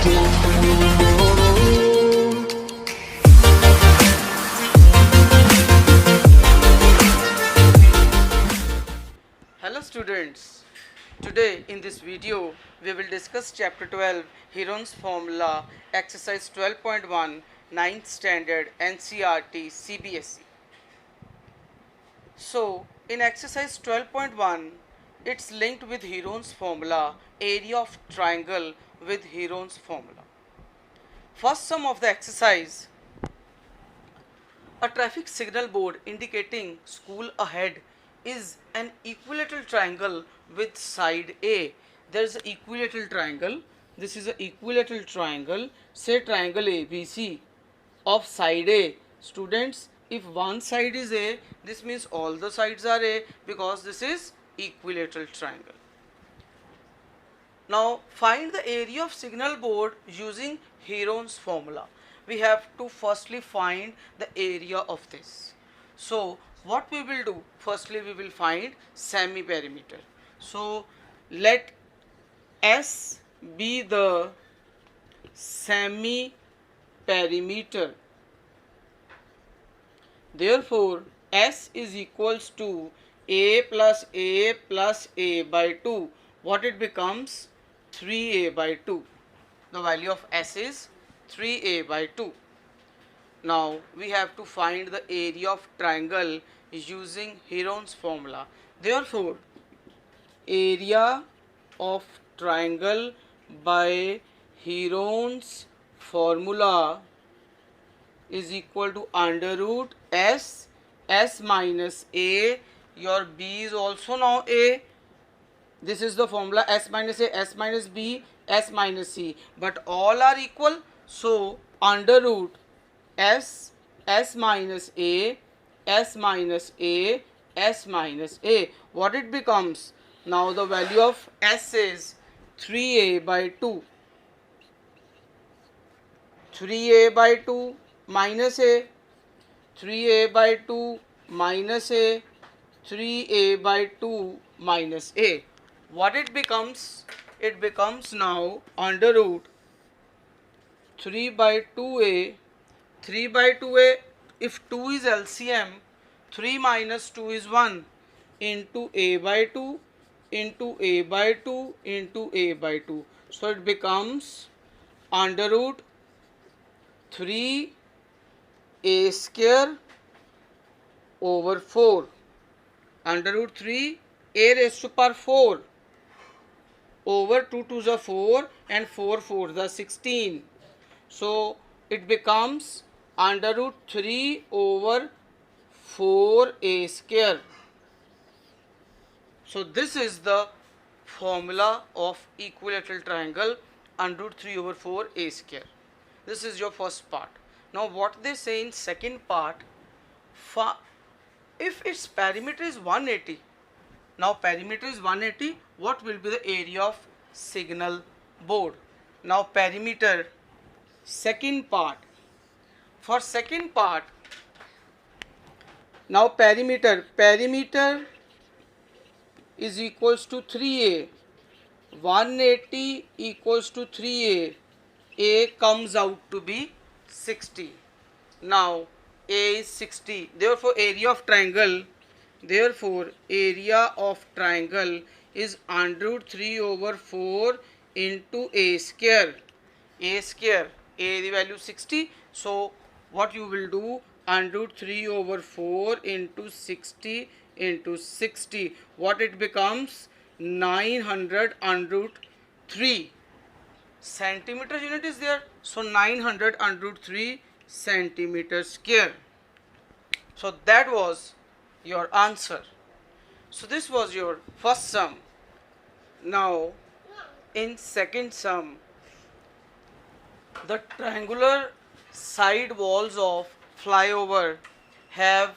Hello students, today in this video we will discuss chapter 12 Heron's formula exercise 12.1 9th standard NCERT CBSE. So in exercise 12.1 it's linked with Heron's formula area of triangle with Heron's formula. First sum of the exercise, a traffic signal board indicating school ahead is an equilateral triangle with side A. There is an equilateral triangle. This is an equilateral triangle. Say triangle ABC of side A. Students, if one side is A, this means all the sides are A because this is equilateral triangle. Now find the area of signal board using Heron's formula. We have to firstly find the area of this. So what we will do, firstly we will find semi perimeter. So let S be the semi perimeter. Therefore S is equals to A plus A plus A by 2. What it becomes? 3A by 2. The value of S is 3A by 2. Now we have to find the area of triangle using Heron's formula. Therefore area of triangle by Heron's formula is equal to under root S minus A. Your B is also now A. This is the formula S minus A, S minus B, S minus C, but all are equal. So under root S minus A, S minus A, S minus A. What it becomes? Now the value of S is 3A by 2. 3A by 2 minus A. 3A by 2 minus A. 3A by 2 minus A. What it becomes? It becomes now under root 3 by 2A. 3 by 2A, if 2 is LCM, 3 minus 2 is 1 into A by 2 into A by 2 into A by 2. So it becomes under root 3A square over 4. Under root 3 A raised to power 4 over 2 to the 4 and 4 4 the 16. So it becomes under root 3 over 4A square. So this is the formula of equilateral triangle under root 3 over 4A square. This is your first part. Now what they say in second part, if its perimeter is 180, now perimeter is 180, what will be the area of signal board? Now perimeter, second part. For second part, now perimeter is equals to 3A. 180 equals to 3A. A comes out to be 60. Now A is 60. Therefore area of triangle is under root 3 over 4 into A square. A square, A the value 60. So what you will do, under root 3 over 4 into 60 into 60. What it becomes? 900 under root 3. Centimeter unit is there. So 900 under root 3 centimeter square. So that was your answer. So this was your first sum. Now in second sum, the triangular side walls of flyover have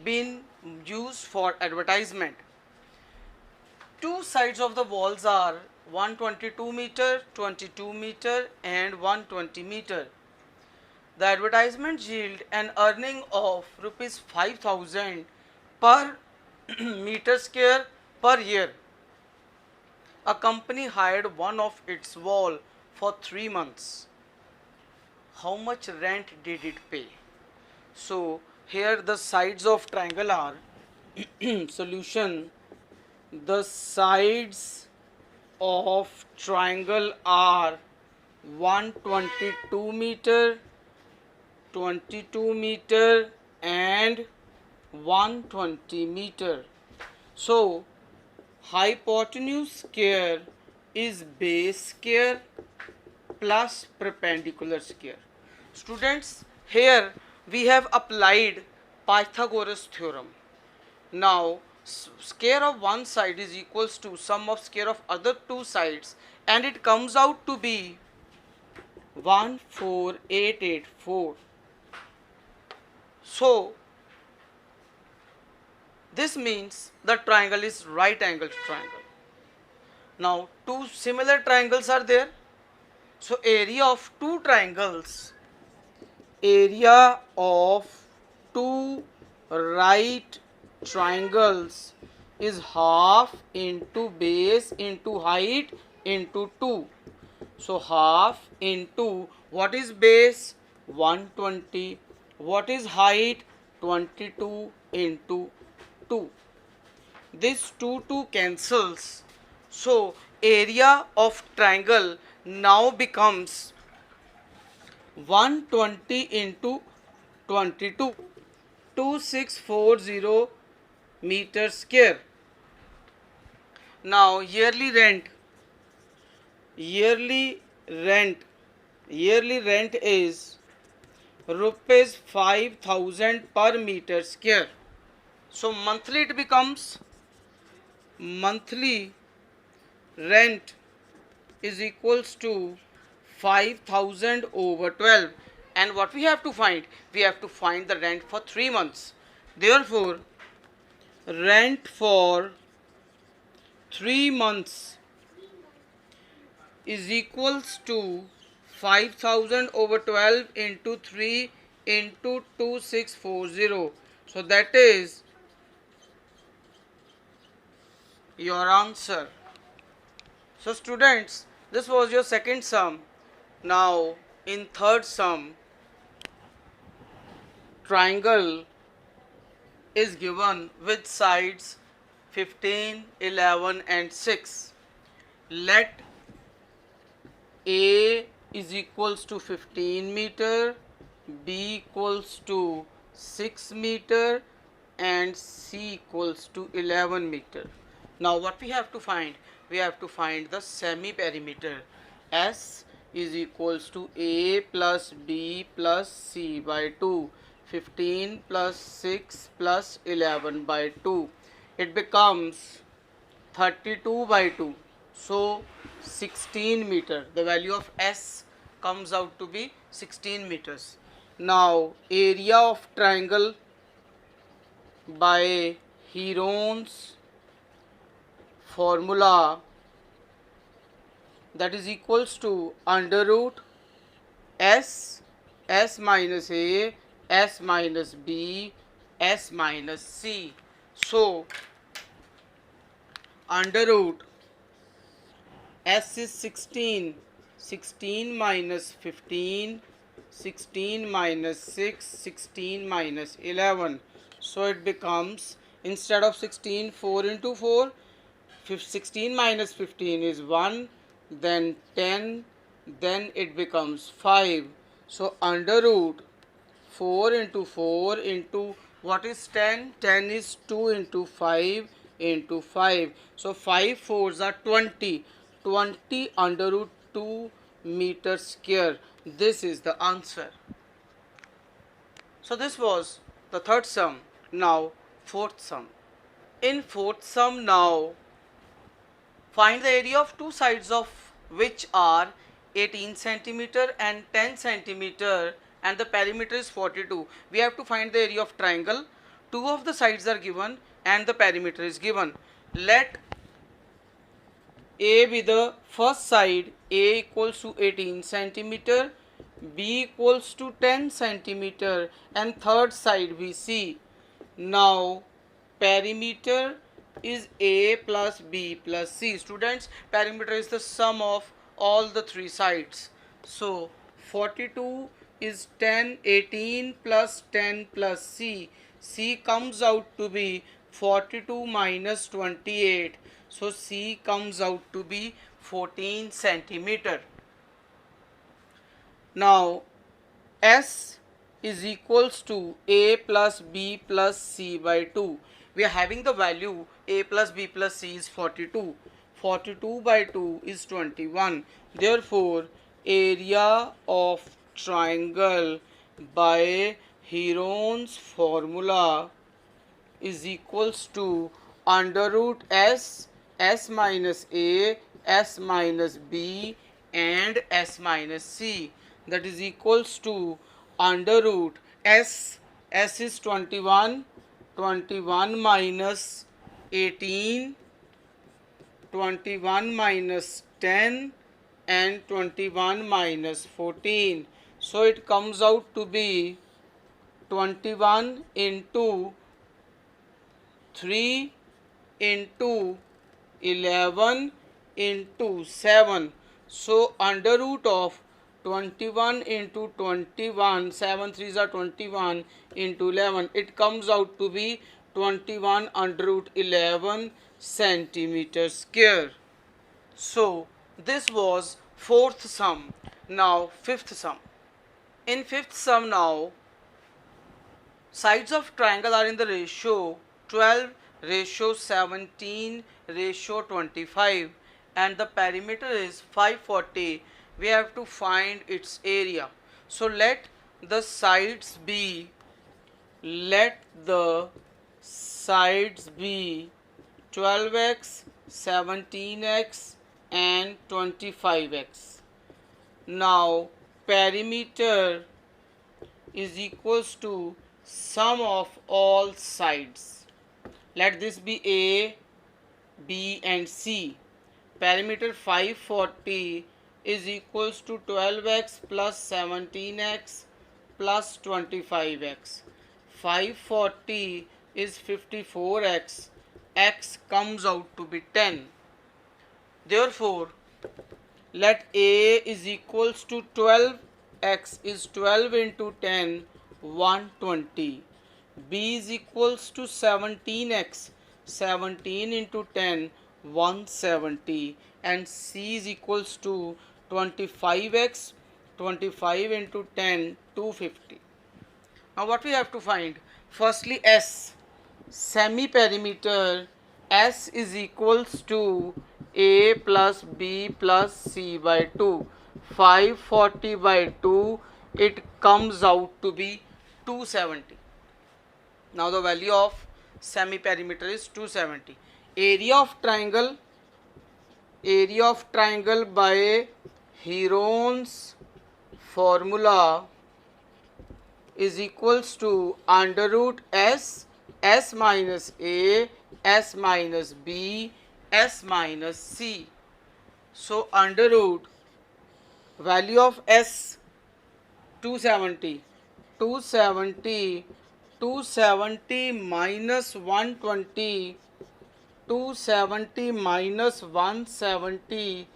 been used for advertisement. Two sides of the walls are 122 meter, 22 meter and 120 meter. The advertisement yield an earning of rupees 5,000 per meter square per year. A company hired one of its wall for 3 months, how much rent did it pay? So here the sides of triangle are solution. The sides of triangle are 122 meter, 22 meter and 120 meter. So hypotenuse square is base square plus perpendicular square. Students, here we have applied Pythagoras theorem. Now square of one side is equals to sum of square of other two sides, and it comes out to be 14884. So this means the triangle is right angled triangle. Now two similar triangles are there. So area of two triangles, area of two right triangles is half into base into height into 2. So half into what is base? 120. What is height? 22 into 2. This 2 cancels. So area of triangle now becomes 120 into 22, 2640 meter square. Now yearly rent is rupees 5000 per meter square. So monthly it becomes, monthly rent is equals to 5000 over 12. And what we have to find? We have to find the rent for 3 months. Therefore rent for 3 months is equals to 5000 over 12 into 3 into 2640. So that is your answer. So students, this was your second sum. Now in third sum, triangle is given with sides 15, 11 and 6. Let A is equals to 15 meter, B equals to 6 meter and C equals to 11 meter. Now what we have to find? We have to find the semi-perimeter. S is equals to A plus B plus C by 2. 15 plus 6 plus 11 by 2. It becomes 32 by 2. So 16 meter. The value of S comes out to be 16 meters. Now area of triangle by Heron's formula, that is equals to under root S minus A, S minus B, S minus C. So under root S is 16, 16 minus 15, 16 minus 6, 16 minus 11. So it becomes, instead of 16, 4 into 4, 16 minus 15 is 1, then 10, then it becomes 5. So under root 4 into 4 into what is 10? 10 is 2 into 5 into 5. So 5 4s are 20. 20 under root 2 meter square. This is the answer. So this was the third sum. Now fourth sum. In fourth sum now, find the area of two sides of which are 18 centimeter and 10 centimeter and the perimeter is 42. We have to find the area of triangle. Two of the sides are given and the perimeter is given. Let A be the first side. A equals to 18 centimeter, B equals to 10 centimeter and third side we see. Now perimeter is A plus B plus C. Students, perimeter is the sum of all the three sides. So 42 is 10, 18 plus 10 plus C. C comes out to be 42 minus 28. So C comes out to be 14 centimeter. Now S is equals to A plus B plus C by 2. We are having the value A plus B plus C is 42. 42 by 2 is 21. Therefore, area of triangle by Heron's formula is equals to under root S, S minus A, S minus B and S minus C. That is equals to under root S, S is 21, 21 minus 18, 21 minus 10 and 21 minus 14. So it comes out to be 21 into 3 into 11 into 7. So under root of 21 into 21, 7 3s are 21 into 11, it comes out to be 21 under root 11 centimeter square. So this was fourth sum. Now fifth sum. In fifth sum now, sides of triangle are in the ratio 12 ratio 17 ratio 25 and the perimeter is 540. We have to find its area. So let the sides be 12x, 17x and 25x. Now perimeter is equals to sum of all sides. Let this be A, B and C. Perimeter 540 is equals to 12x plus 17x plus 25x. 540 is 54x. X comes out to be 10. Therefore, let A is equals to 12x is 12 into 10, 120. B is equals to 17x, 17 into 10, 170. And C is equals to 25x, 25 into 10, 250. Now what we have to find? Firstly S. Semi-perimeter S is equals to A plus B plus C by 2. 540 by 2, it comes out to be 270. Now the value of semi-perimeter is 270. Area of triangle by Heron's formula is equals to under root S, S minus A, S minus B, S minus C. So under root value of S 270, 270 minus 120, 270 minus 170,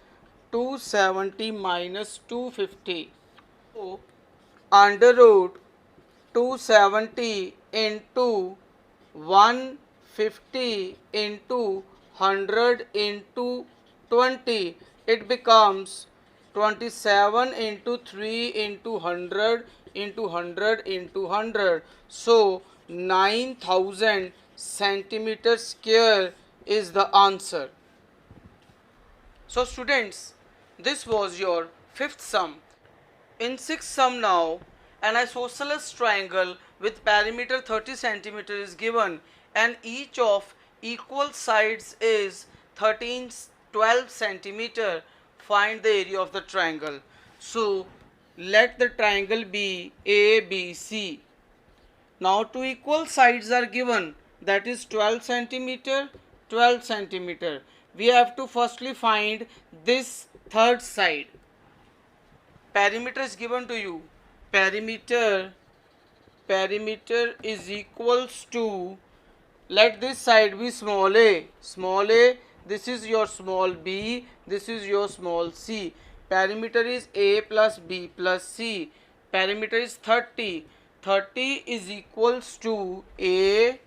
270 minus 250. So under root 270 into 150 into 100 into 20, it becomes 27 into 3 into 100 into 100 into 100. So 9000 centimeter square is the answer. So students, this was your fifth sum. In sixth sum now, an isosceles triangle with perimeter 30 centimeter is given and each of equal sides is 12 centimeter. Find the area of the triangle. So let the triangle be ABC. Now two equal sides are given, that is 12 centimeter, 12 centimeter. We have to firstly find this third side. Perimeter is given to you. Perimeter is equals to, let this side be small a, this is your small b, this is your small c. Perimeter is A plus B plus C. Perimeter is 30. 30 is equals to A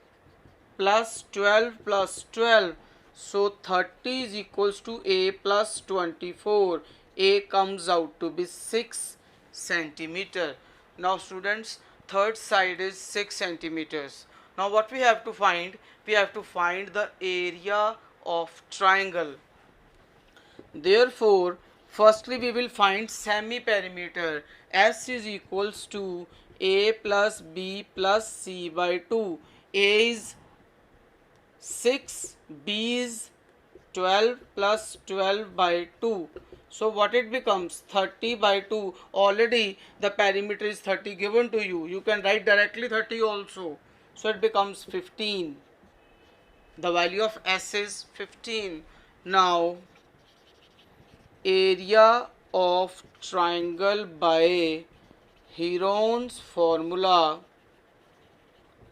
plus 12 plus 12. So 30 is equals to A plus 24. A comes out to be 6 centimeter. Now students, third side is 6 centimeters. Now what we have to find? We have to find the area of triangle. Therefore, firstly we will find semi-perimeter. S is equals to A plus B plus C by 2. A is 6, B is 12 plus 12 by 2. So what it becomes? 30 by 2. Already the perimeter is 30 given to you. You can write directly 30 also. So it becomes 15. The value of S is 15. Now area of triangle by Heron's formula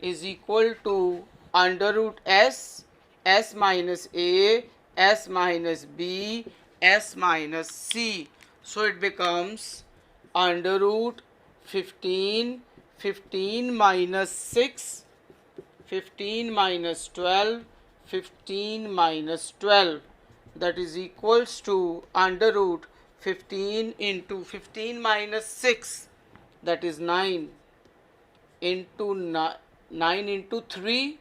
is equal to under root S, S minus A, S minus B, S minus C. So it becomes under root 15, 15 minus 6, 15 minus 12, 15 minus 12. That is equals to under root 15 into 15 minus 6, that is 9, into 9 into 3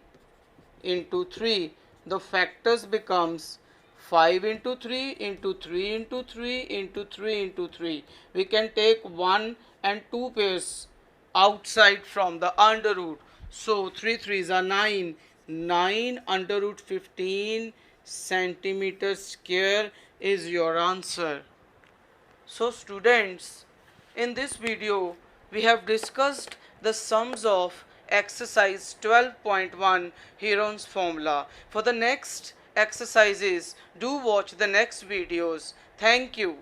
into 3. The factors becomes 5 into 3 into 3 into 3 into 3 into 3. We can take 1 and 2 pairs outside from the under root. So 3 3s are 9. 9 under root 15 centimeters square is your answer. So students, in this video we have discussed the sums of exercise 12.1 Heron's formula. For the next exercises, do watch the next videos. Thank you.